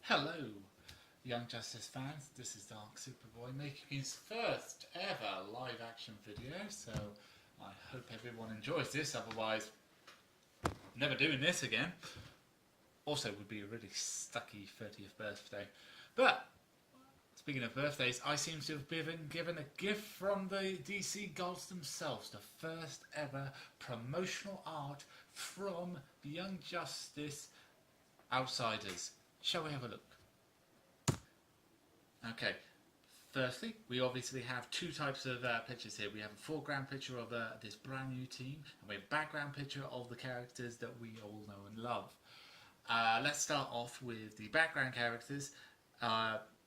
Hello, Young Justice fans. This is Dark Superboy making his first ever live action video, so I hope everyone enjoys this, otherwise, never doing this again. Also, would be a really stucky 30th birthday. But, speaking of birthdays, I seem to have been given a gift from the DC gods themselves, the first ever promotional art from Young Justice Outsiders. Shall we have a look? Okay, firstly, we obviously have two types of pictures here. We have a foreground picture of this brand new team, and we have a background picture of the characters that we all know and love. Let's start off with the background characters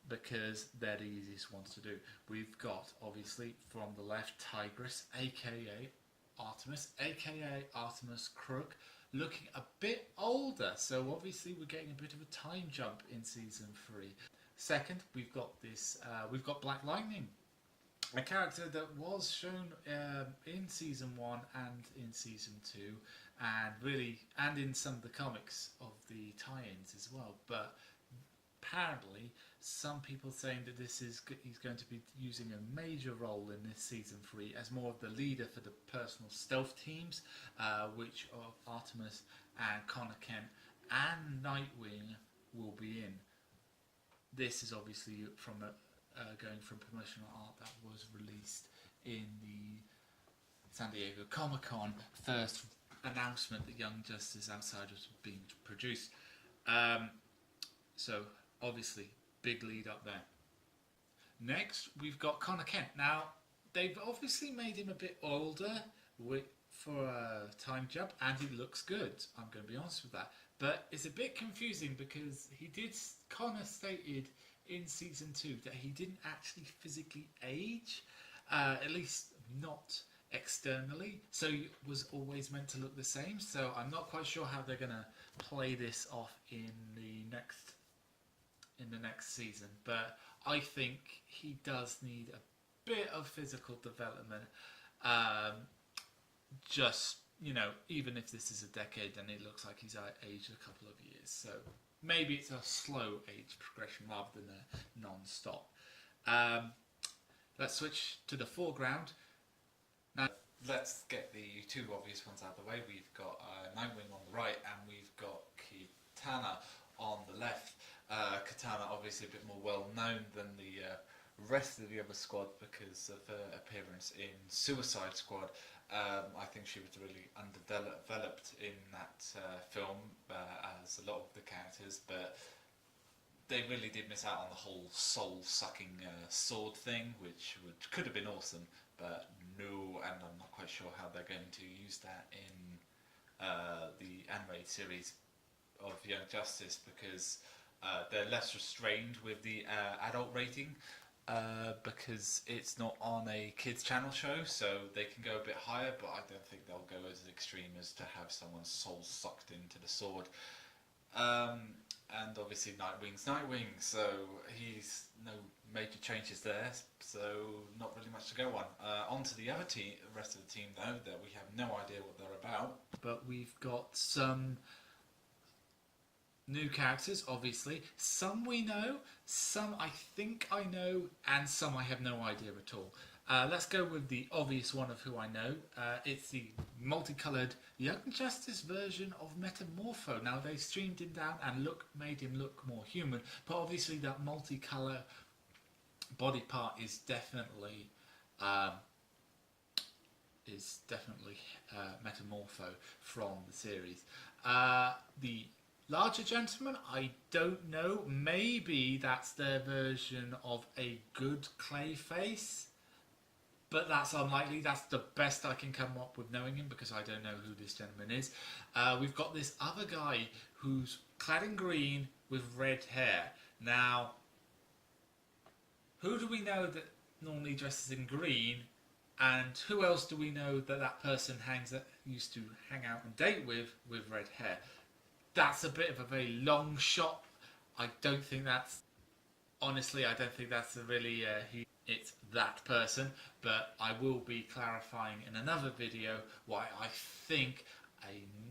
because they're the easiest ones to do. We've got, obviously, from the left, Tigress, aka Artemis, aka Artemis Crook, looking a bit older, so obviously we're getting a bit of a time jump in season 3. Second, we've got Black Lightning, a character that was shown in season 1 and in season 2, and in some of the comics of the tie-ins as well. But apparently, some people saying that he's going to be using a major role in this season 3 as more of the leader for the personal stealth teams, which are Artemis and Connor Kent and Nightwing will be in. This is obviously going from promotional art that was released in the San Diego Comic-Con first announcement that Young Justice Outsiders was being produced. So obviously, big lead up there. Next, we've got Connor Kent. Now, they've obviously made him a bit older for a time jump, and he looks good. I'm going to be honest with that. But it's a bit confusing because Connor stated in season 2 that he didn't actually physically age, at least not externally, so he was always meant to look the same. So I'm not quite sure how they're going to play this off in the next season, but I think he does need a bit of physical development. Even if this is a decade, then it looks like he's aged a couple of years. So maybe it's a slow age progression rather than a non-stop. Let's switch to the foreground. Now, let's get the two obvious ones out of the way. We've got Nightwing on the right, and we've got Katana on the left. Katana obviously a bit more well known than the rest of the other squad because of her appearance in Suicide Squad. I think she was really underdeveloped in that film, as a lot of the characters, but they really did miss out on the whole soul-sucking sword thing, which could have been awesome, but no, and I'm not quite sure how they're going to use that in the animated series of Young Justice, because they're less restrained with the adult rating, because it's not on a kids channel show, so they can go a bit higher, but I don't think they'll go as extreme as to have someone's soul sucked into the sword. And obviously Nightwing's Nightwing, so he's no major changes there, so not really much to go on. On to the rest of the team though, that we have no idea what they're about. But we've got some new characters, obviously. Some we know, some I think I know, and some I have no idea at all. Let's go with the obvious one of who I know. It's the multicoloured Young Justice version of Metamorpho. Now, they streamed him down and made him look more human, but obviously that multicolour body part is definitely Metamorpho from the series. The larger gentleman, I don't know. Maybe that's their version of a good Clayface, but that's unlikely. That's the best I can come up with knowing him, because I don't know who this gentleman is. We've got this other guy who's clad in green with red hair. Now, who do we know that normally dresses in green, and who else do we know that person used to hang out and date with red hair? That's a bit of a very long shot. I don't think that's really it's that person, but I will be clarifying in another video why I think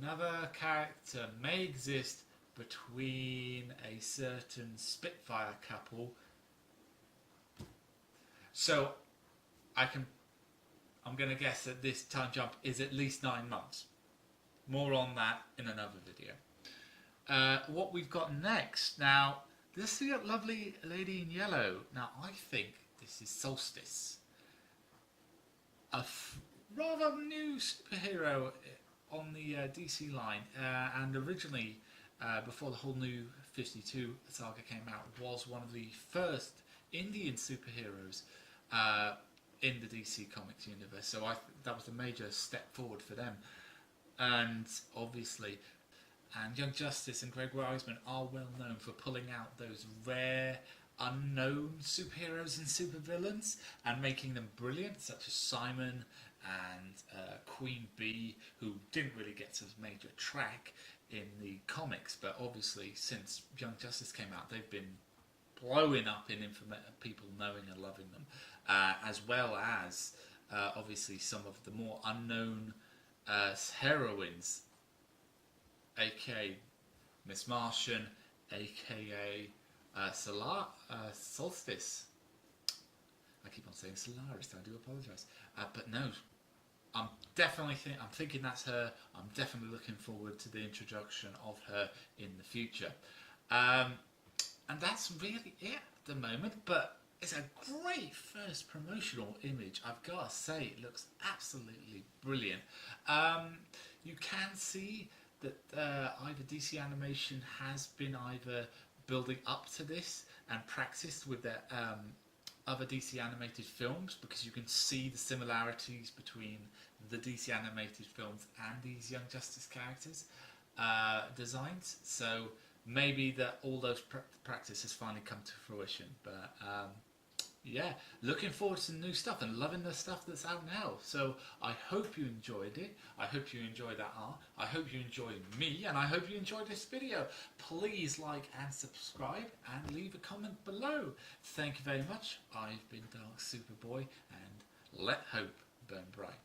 another character may exist between a certain Spitfire couple. So I'm going to guess that this time jump is at least 9 months. More on that in another video. What we've got next, now this is a lovely lady in yellow. Now I think this is Solstice, a rather new superhero on the DC line, and originally before the whole new 52 saga came out, was one of the first Indian superheroes in the DC Comics universe. So that was a major step forward for them. And obviously, Young Justice and Greg Weisman are well known for pulling out those rare, unknown superheroes and supervillains and making them brilliant, such as Simon and Queen Bee, who didn't really get a major track in the comics, but obviously since Young Justice came out, they've been blowing up in people knowing and loving them, as well as obviously some of the more unknown heroines, aka Miss Martian, aka Solstice. I keep on saying Solaris, I do apologise, but no, I'm thinking that's her. I'm definitely looking forward to the introduction of her in the future. And that's really it at the moment, but it's a great first promotional image. I've got to say, it looks absolutely brilliant. You can see that either DC Animation has been either building up to this and practiced with their other DC animated films, because you can see the similarities between the DC animated films and these Young Justice characters designs. So maybe that all those practice has finally come to fruition. But yeah, looking forward to new stuff and loving the stuff that's out now. So I hope you enjoyed it. I hope you enjoyed that art. I hope you enjoyed me, and I hope you enjoyed this video. Please like and subscribe and leave a comment below. Thank you very much. I've been Dark Superboy, and let hope burn bright.